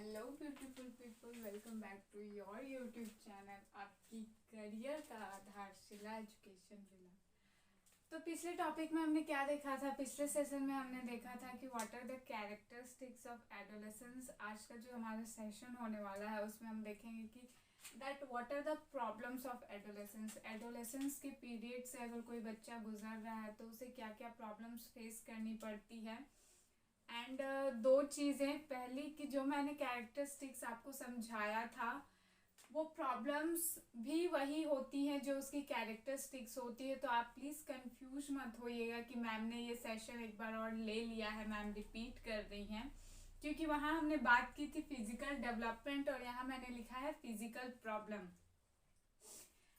Hello beautiful people, welcome back to your YouTube channel, आपकी career का आधारशिला education villa. तो पिछले टॉपिक में हमने क्या देखा था? पिछले सेशन में हमने देखा था कि what are the characteristics of adolescence. आज का जो हमारा सेशन होने वाला है उसमें हम देखेंगे कि that what are the problems of adolescence. Adolescence के पीरियड से अगर कोई बच्चा गुजर रहा है तो उसे क्या क्या प्रॉब्लम्स फेस करनी पड़ती है। एंड दो चीज़ें, पहली कि जो मैंने कैरेक्टरिस्टिक्स आपको समझाया था वो प्रॉब्लम्स भी वही होती हैं जो उसकी कैरेक्टरिस्टिक्स होती है। तो आप प्लीज़ कंफ्यूज मत होइएगा कि मैम ने ये सेशन एक बार और ले लिया है, मैम रिपीट कर रही हैं, क्योंकि वहाँ हमने बात की थी फिजिकल डेवलपमेंट और यहाँ मैंने लिखा है physical problem.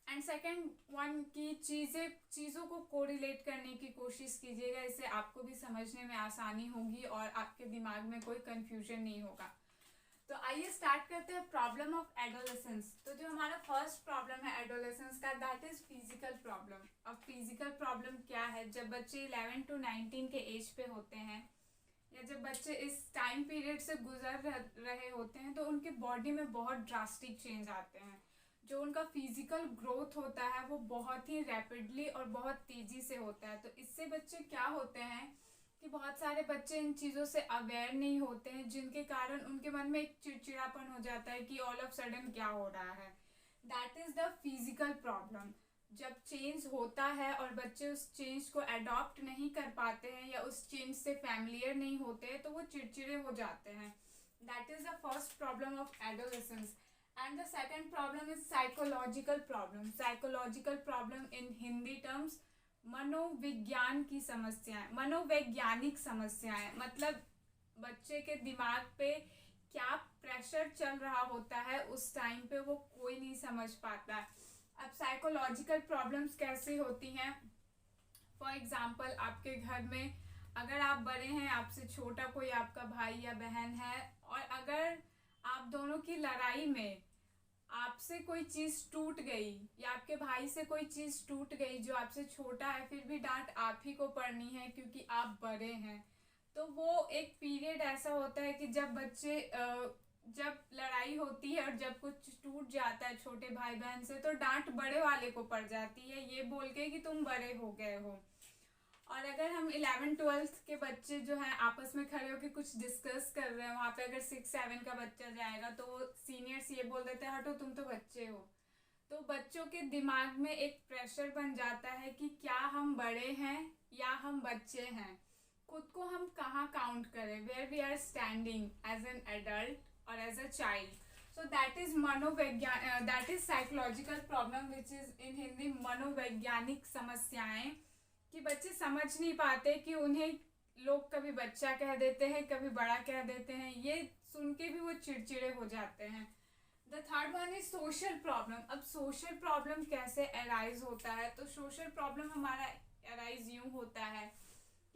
And second one की चीज़ों को कोरिलेट करने की कोशिश कीजिएगा, इससे आपको भी समझने में आसानी होगी और आपके दिमाग में कोई कंफ्यूजन नहीं होगा। तो आइए स्टार्ट करते हैं प्रॉब्लम ऑफ एडोलेसेंस। तो जो हमारा फर्स्ट प्रॉब्लम है एडोलेसेंस का, दैट इज फिजिकल प्रॉब्लम। अब फिजिकल प्रॉब्लम क्या है? जब बच्चे 11 to 19 के एज पे होते हैं या जब बच्चे इस टाइम पीरियड से गुजर रहे होते हैं तो उनके बॉडी में बहुत ड्रास्टिक चेंज आते हैं। जो उनका फिजिकल ग्रोथ होता है वो बहुत ही रैपिडली और बहुत तेज़ी से होता है। तो इससे बच्चे क्या होते हैं कि बहुत सारे बच्चे इन चीज़ों से अवेयर नहीं होते हैं, जिनके कारण उनके मन में एक चिड़चिड़ापन हो जाता है कि ऑल ऑफ सडन क्या हो रहा है। That is the physical problem. जब चेंज होता है और बच्चे उस चेंज को अडॉप्ट नहीं कर पाते हैं या उस चेंज से फैमिलियर नहीं होते हैं तो वो चिड़चिड़े हो जाते हैं। That is the first problem of adolescence. And the second problem is psychological problem. Psychological problem in Hindi terms मनोविज्ञान की समस्याएं, मनोवैज्ञानिक समस्याएं, मतलब बच्चे के दिमाग पे क्या प्रेशर चल रहा होता है उस टाइम पे वो कोई नहीं समझ पाता। अब साइकोलॉजिकल प्रॉब्लम्स कैसे होती हैं? फॉर एग्जाम्पल, आपके घर में अगर आप बड़े हैं, आपसे छोटा कोई आपका भाई या बहन है और अगर आप दोनों की लड़ाई में आपसे कोई चीज़ टूट गई या आपके भाई से कोई चीज़ टूट गई जो आपसे छोटा है, फिर भी डांट आप ही को पड़नी है क्योंकि आप बड़े हैं। तो वो एक पीरियड ऐसा होता है कि जब बच्चे जब लड़ाई होती है और जब कुछ टूट जाता है छोटे भाई बहन से तो डांट बड़े वाले को पड़ जाती है, ये बोल के कि तुम बड़े हो गए हो। और अगर हम 11-12 के बच्चे जो हैं आपस में खड़े होकर कुछ डिस्कस कर रहे हैं, वहाँ पे अगर 6-7 का बच्चा जाएगा तो वो सीनियर्स ये बोल देते हैं हटो तुम तो बच्चे हो। तो बच्चों के दिमाग में एक प्रेशर बन जाता है कि क्या हम बड़े हैं या हम बच्चे हैं, खुद को हम कहाँ काउंट करें, where we are standing as an adult और as a child. So that is that is psychological problem which is in Hindi मनोवैज्ञानिक समस्याएं, कि बच्चे समझ नहीं पाते कि उन्हें लोग कभी बच्चा कह देते हैं, कभी बड़ा कह देते हैं, ये सुन के भी वो चिड़चिड़े हो जाते हैं। The third one is social problem. अब सोशल प्रॉब्लम कैसे अराइज होता है? तो सोशल प्रॉब्लम हमारा अराइज यूँ होता है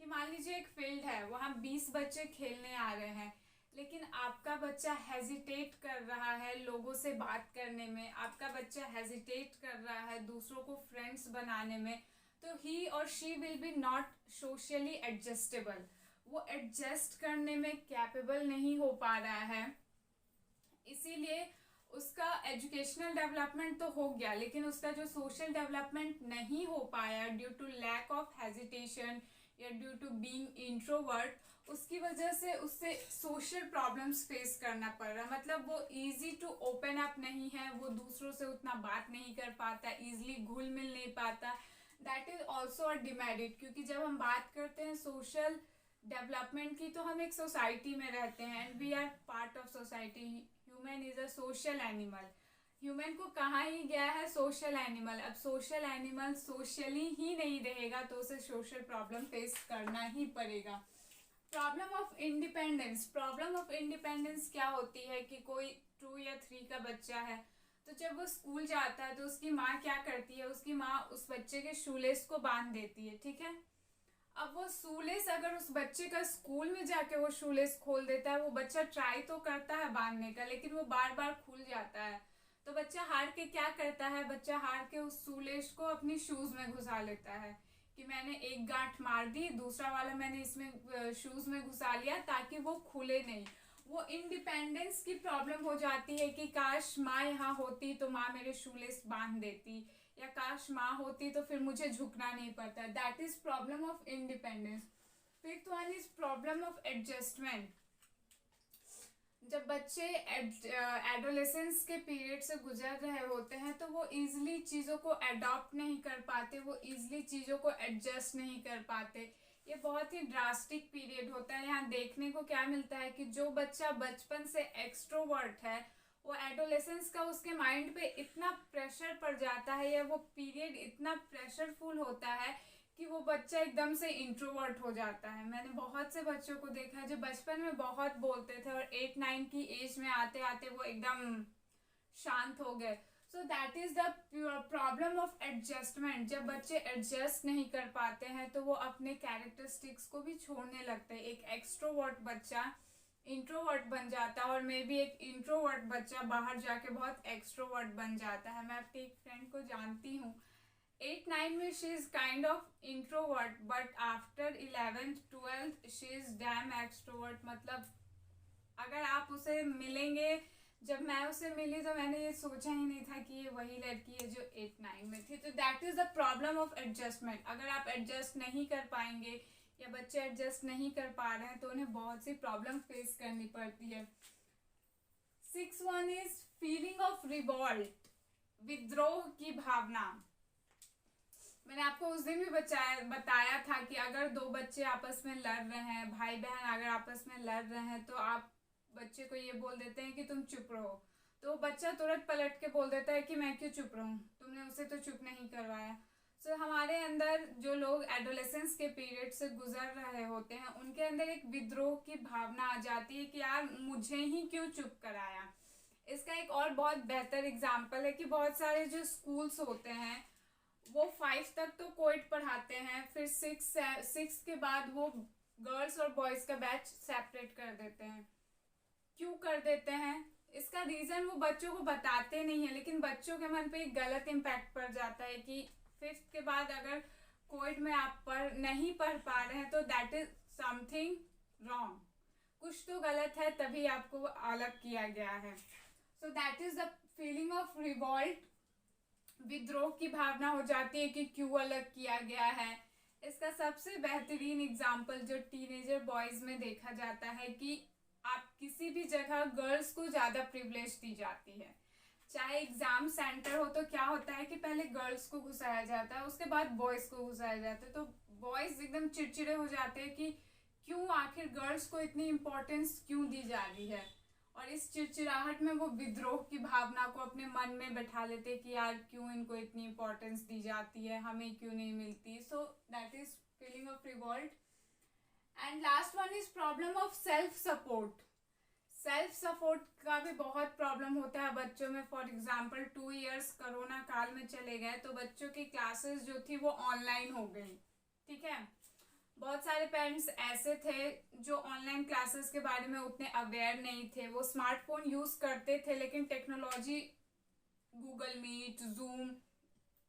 कि मान लीजिए एक फील्ड है, वहाँ 20 बच्चे खेलने आ रहे हैं, लेकिन आपका बच्चा हेजिटेट कर रहा है लोगों से बात करने में, आपका बच्चा हेजिटेट कर रहा है दूसरों को फ्रेंड्स बनाने में, तो ही और she will be not socially adjustable. वो एडजस्ट करने में कैपेबल नहीं हो पा रहा है, इसीलिए उसका एजुकेशनल डेवलपमेंट तो हो गया लेकिन उसका जो सोशल डेवलपमेंट नहीं हो पाया due to lack of hesitation या ड्यू टू बीइंग इंट्रोवर्ट, उसकी वजह से उससे सोशल प्रॉब्लम्स फेस करना पड़ रहा है। मतलब वो इजी टू ओपन अप नहीं है, वो दूसरों से उतना बात नहीं कर पाता, इजीली घुल मिल नहीं पाता। That is also a demerit, क्योंकि जब हम बात करते हैं सोशल डेवलपमेंट की तो हम एक सोसाइटी में रहते हैं and we are part of society. Human is a social animal. Human को कहा ही गया है सोशल एनिमल। अब सोशल एनिमल सोशली ही नहीं रहेगा तो उसे सोशल प्रॉब्लम फेस करना ही पड़ेगा। Problem of independence. Problem of independence क्या होती है कि कोई 2 या 3 का बच्चा है तो जब वो स्कूल जाता है तो उसकी माँ क्या करती है, उसकी माँ उस बच्चे के शूलेस को बांध देती है, ठीक है। अब वो शूलेस अगर उस बच्चे का स्कूल में जाके वो शूलेस खोल देता है, वो बच्चा ट्राई तो करता है बांधने का लेकिन वो बार बार खुल जाता है, तो बच्चा हार के क्या करता है, बच्चा हार के उस शूलेस को अपनी शूज में घुसा लेता है कि मैंने एक गांठ मार दी, दूसरा वाला मैंने इसमें शूज में घुसा लिया ताकि वो खुले नहीं। वो इंडिपेंडेंस की प्रॉब्लम हो जाती है कि काश माँ यहाँ होती तो माँ मेरे शूलेस बांध देती, या काश माँ होती तो फिर मुझे झुकना नहीं पड़ता। That is problem of independence. Fifth one is problem of adjustment. जब बच्चे एडोलेसेंस के पीरियड से गुजर रहे होते हैं तो वो इजीली चीज़ों को अडॉप्ट नहीं कर पाते, वो इजीली चीज़ों को एडजस्ट नहीं कर पाते। ये बहुत ही ड्रास्टिक पीरियड होता है। यहाँ देखने को क्या मिलता है कि जो बच्चा बचपन से एक्सट्रोवर्ट है वो एडोलेसेंस का उसके माइंड पे इतना प्रेशर पड़ जाता है, या वो पीरियड इतना प्रेशरफुल होता है कि वो बच्चा एकदम से इंट्रोवर्ट हो जाता है। मैंने बहुत से बच्चों को देखा है जो बचपन में बहुत बोलते थे और 8-9 की एज में आते आते वो एकदम शांत हो गए। सो that is the problem of adjustment. जब बच्चे एडजस्ट नहीं कर पाते हैं तो वो अपने कैरेक्टरिस्टिक्स को भी छोड़ने लगते हैं। एक एक्सट्रोवर्ट बच्चा इंट्रोवर्ट बन जाता है और मे बी एक इंट्रोवर्ट बच्चा बाहर जाके बहुत एक्सट्रोवर्ट बन जाता है। मैं अपनी एक फ्रेंड को जानती हूँ, 8-9 में she is kind of introvert, but after 11th-12th she is dam extrovert. मतलब अगर आप उसे मिलेंगे, जब मैं उसे मिली तो मैंने ये सोचा ही नहीं था कि ये वही लड़की है जो 8-9 में थी। तो that is the problem of adjustment. अगर आप एडजस्ट नहीं कर पाएंगे या बच्चे एडजस्ट नहीं कर पा रहे हैं तो उन्हें बहुत सी प्रॉब्लम फेस करनी पड़ती है। 6 one is feeling of revolt, विद्रोह की भावना। मैंने आपको उस दिन भी बताया था कि अगर दो बच्चे आपस में लड़ रहे हैं, भाई बहन अगर आपस में लड़ रहे हैं तो आप बच्चे को ये बोल देते हैं कि तुम चुप रहो, तो बच्चा तुरंत पलट के बोल देता है कि मैं क्यों चुप रहूं, तुमने उसे तो चुप नहीं करवाया। सो हमारे अंदर जो लोग एडोलेसेंस के पीरियड से गुजर रहे होते हैं उनके अंदर एक विद्रोह की भावना आ जाती है कि यार मुझे ही क्यों चुप कराया। इसका एक और बहुत बेहतर एग्जाम्पल है कि बहुत सारे जो स्कूल्स होते हैं वो 5 तक तो कोएड पढ़ाते हैं, फिर 6 के बाद वो गर्ल्स और बॉयज़ का बैच सेपरेट कर देते हैं। क्यों कर देते हैं? इसका रीज़न वो बच्चों को बताते नहीं है, लेकिन बच्चों के मन पे एक गलत इम्पैक्ट पड़ जाता है कि 5th के बाद अगर कोएड में आप नहीं पढ़ पा रहे हैं तो दैट इज समथिंग रॉन्ग, कुछ तो गलत है, तभी आपको अलग किया गया है। सो that is the feeling of revolt. विद्रोह की भावना हो जाती है कि क्यों अलग किया गया है। इसका सबसे बेहतरीन एग्जाम्पल जो टीनेजर बॉयज में देखा जाता है कि आप किसी भी जगह गर्ल्स को ज़्यादा प्रिविलेज दी जाती है। चाहे एग्जाम सेंटर हो तो क्या होता है कि पहले गर्ल्स को घुसाया जाता है, उसके बाद बॉयज़ को घुसाया जाता है। तो बॉयज़ एकदम चिड़चिड़े हो जाते हैं कि क्यों आखिर गर्ल्स को इतनी इम्पोर्टेंस क्यों दी जा रही है, और इस चिड़चिड़ाहट में वो विद्रोह की भावना को अपने मन में बैठा लेते कि यार क्यों इनको इतनी इम्पोर्टेंस दी जाती है, हमें क्यों नहीं मिलती। सो that is feeling of revolt. And last one is problem of self support. Self support का भी बहुत प्रॉब्लम होता है बच्चों में। फॉर एग्जाम्पल 2 इयर्स कोरोना काल में चले गए तो बच्चों की क्लासेस जो थी वो ऑनलाइन हो गई, ठीक है। बहुत सारे पेरेंट्स ऐसे थे जो ऑनलाइन क्लासेस के बारे में उतने अवेयर नहीं थे। वो स्मार्टफोन यूज़ करते थे लेकिन टेक्नोलॉजी, गूगल मीट, जूम,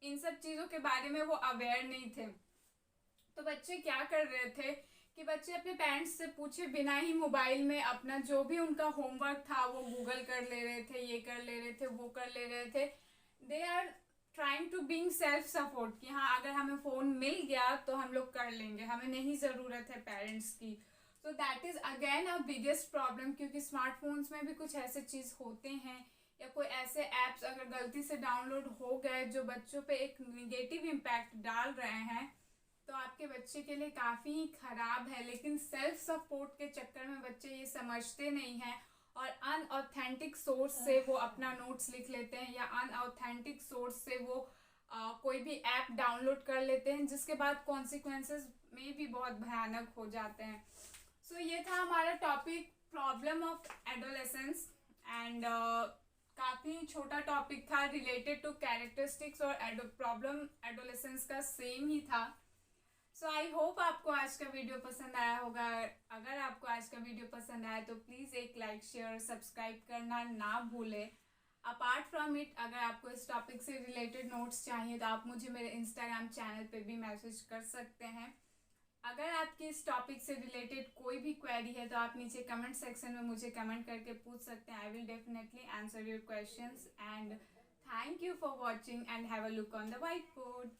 इन सब चीज़ों के बारे में वो अवेयर नहीं थे। तो बच्चे क्या कर रहे थे कि बच्चे अपने पेरेंट्स से पूछे बिना ही मोबाइल में अपना जो भी उनका होमवर्क था वो गूगल कर ले रहे थे, ये कर ले रहे थे, वो कर ले रहे थे। They are trying to being self support कि हाँ अगर हमें फ़ोन मिल गया तो हम लोग कर लेंगे, हमें नहीं ज़रूरत है पेरेंट्स की। So that is again a biggest problem, क्योंकि स्मार्टफोन्स में भी कुछ ऐसे चीज़ होते हैं या कोई ऐसे ऐप्स अगर गलती से डाउनलोड हो गए जो बच्चों पे एक निगेटिव इम्पैक्ट डाल रहे हैं तो आपके बच्चे के लिए काफ़ी ख़राब है। लेकिन सेल्फ सपोर्ट के चक्कर में बच्चे ये समझते नहीं हैं और अनऑथेंटिक सोर्स से वो अपना नोट्स लिख लेते हैं या अनऑथेंटिक सोर्स से वो कोई भी ऐप डाउनलोड कर लेते हैं, जिसके बाद कॉन्सिक्वेंसेस में भी बहुत भयानक हो जाते हैं। सो ये था हमारा topic problem of adolescence and काफ़ी छोटा टॉपिक था रिलेटेड टू कैरेक्टरिस्टिक्स और प्रॉब्लम एडोलेसेंस का सेम ही था। सो आई होप आपको आज का वीडियो पसंद आया होगा। अगर आपको आज का वीडियो पसंद आया तो प्लीज़ एक लाइक, शेयर, सब्सक्राइब करना ना भूलें। अपार्ट फ्रॉम इट अगर आपको इस टॉपिक से रिलेटेड नोट्स चाहिए तो आप मुझे मेरे इंस्टाग्राम चैनल पे भी मैसेज कर सकते हैं। अगर आपकी इस टॉपिक से रिलेटेड कोई भी क्वेरी है तो आप नीचे कमेंट सेक्शन में मुझे कमेंट करके पूछ सकते हैं. I will definitely answer your questions. And thank you for watching and have a look on the white board.